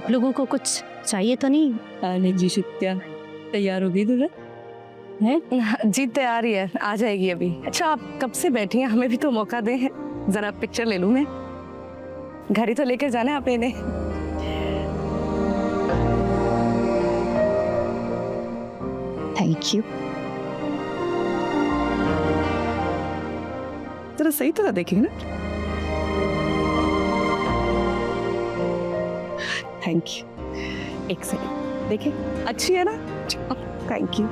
आप लोगों को कुछ चाहिए तो नहीं? नहीं जी शित्या, तैयार हो गई दुल्हन? है जी तैयार ही है, आ जाएगी अभी। अच्छा आप कब से बैठी हैं, हमें भी तो मौका दें, जरा पिक्चर ले लूं मैं। घर ही तो लेकर जाना है आप इन्हें। Thank you. जरा सही तरह देखेंगे ना। Thank you. एक सेकंड देखें, अच्छी है ना? Thank you.